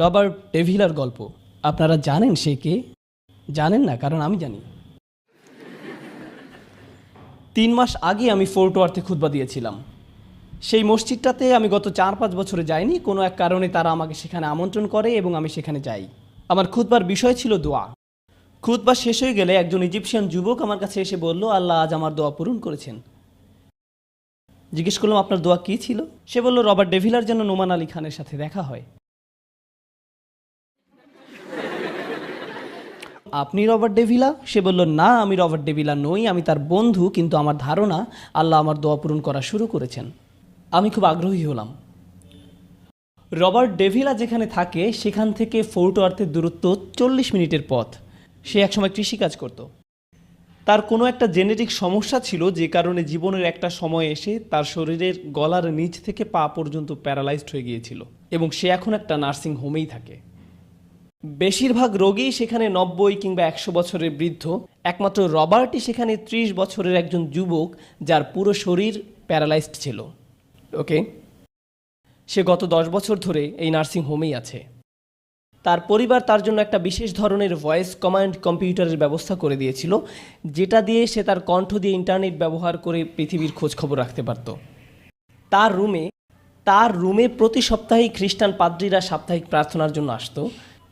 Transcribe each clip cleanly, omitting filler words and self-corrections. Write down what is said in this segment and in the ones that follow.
Robert ডেভিলার গল্প। আপনারা জানেন সে কে? জানেন না, কারণ আমি জানি। 3 মাস আগে আমি ফোর্ট ওয়ার্থে খুতবা দিয়েছিলাম। সেই মসজিদটাতে আমি গত 4-5 বছরে যাইনি। কোনো এক কারণে তারা আমাকে সেখানে আমন্ত্রণ করে এবং আমি সেখানে যাই। আমার খুতবার বিষয় ছিল দোয়া। খুতবা শেষ হয়ে গেলে একজন ইজিপশিয়ান যুবক আমার কাছে এসে বলল, আল্লাহ আজ আমার দোয়া পূরণ করেছেন। জিজ্ঞেস করলাম, আপনার দোয়া কী ছিল? সে বলল, রবার্ট ডেভিলার যেন নোমান আলী খানের সাথে দেখা হয়। আপনি রবার্ট ডেভিলা? সে বলল, না, আমি রবার্ট ডেভিলা নই, আমি তার বন্ধু, কিন্তু আমার ধারণা আল্লাহ আমার দোয়া পূরণ করা শুরু করেছেন। আমি খুব আগ্রহী হলাম। রবার্ট ডেভিলা যেখানে থাকে সেখান থেকে ফোর্ট ওয়ার্থের দূরত্ব 40 মিনিটের পথ। সে একসময় কৃষিকাজ করত। তার কোনো একটা জেনেটিক সমস্যা ছিল, যে কারণে জীবনের একটা সময় এসে তার শরীরের গলার নিচ থেকে পা পর্যন্ত প্যারালাইজড হয়ে গিয়েছিল এবং সে এখন একটা নার্সিং হোমেই থাকে। বেশিরভাগ রোগী সেখানে 90 কিংবা 100 বছরের বৃদ্ধ। একমাত্র রবার্টই সেখানে 30 বছরের একজন যুবক, যার পুরো শরীর প্যারালাইজড ছিল। ওকে, সে গত 10 বছর ধরে এই নার্সিং হোমেই আছে। তার পরিবার তার জন্য একটা বিশেষ ধরনের ভয়েস কমান্ড কম্পিউটারের ব্যবস্থা করে দিয়েছিল, যেটা দিয়ে সে তার কণ্ঠ দিয়ে ইন্টারনেট ব্যবহার করে পৃথিবীর খোঁজ খবর রাখতে পারত। তার রুমে প্রতি সপ্তাহেই খ্রিস্টান পাদ্রীরা সাপ্তাহিক প্রার্থনার জন্য আসতো।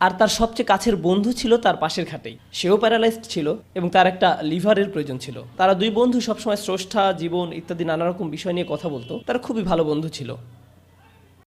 আর তার সবচেয়ে কাছের বন্ধু ছিল তার পাশের খাটেই। সেও প্যারালাইজড ছিল এবং তার একটা লিভারের প্রয়োজন ছিল। তারা দুই বন্ধু সবসময় স্রষ্টা, জীবন ইত্যাদি নানা রকম বিষয় নিয়ে কথা বলতো। তারা খুবই ভালো বন্ধু ছিল।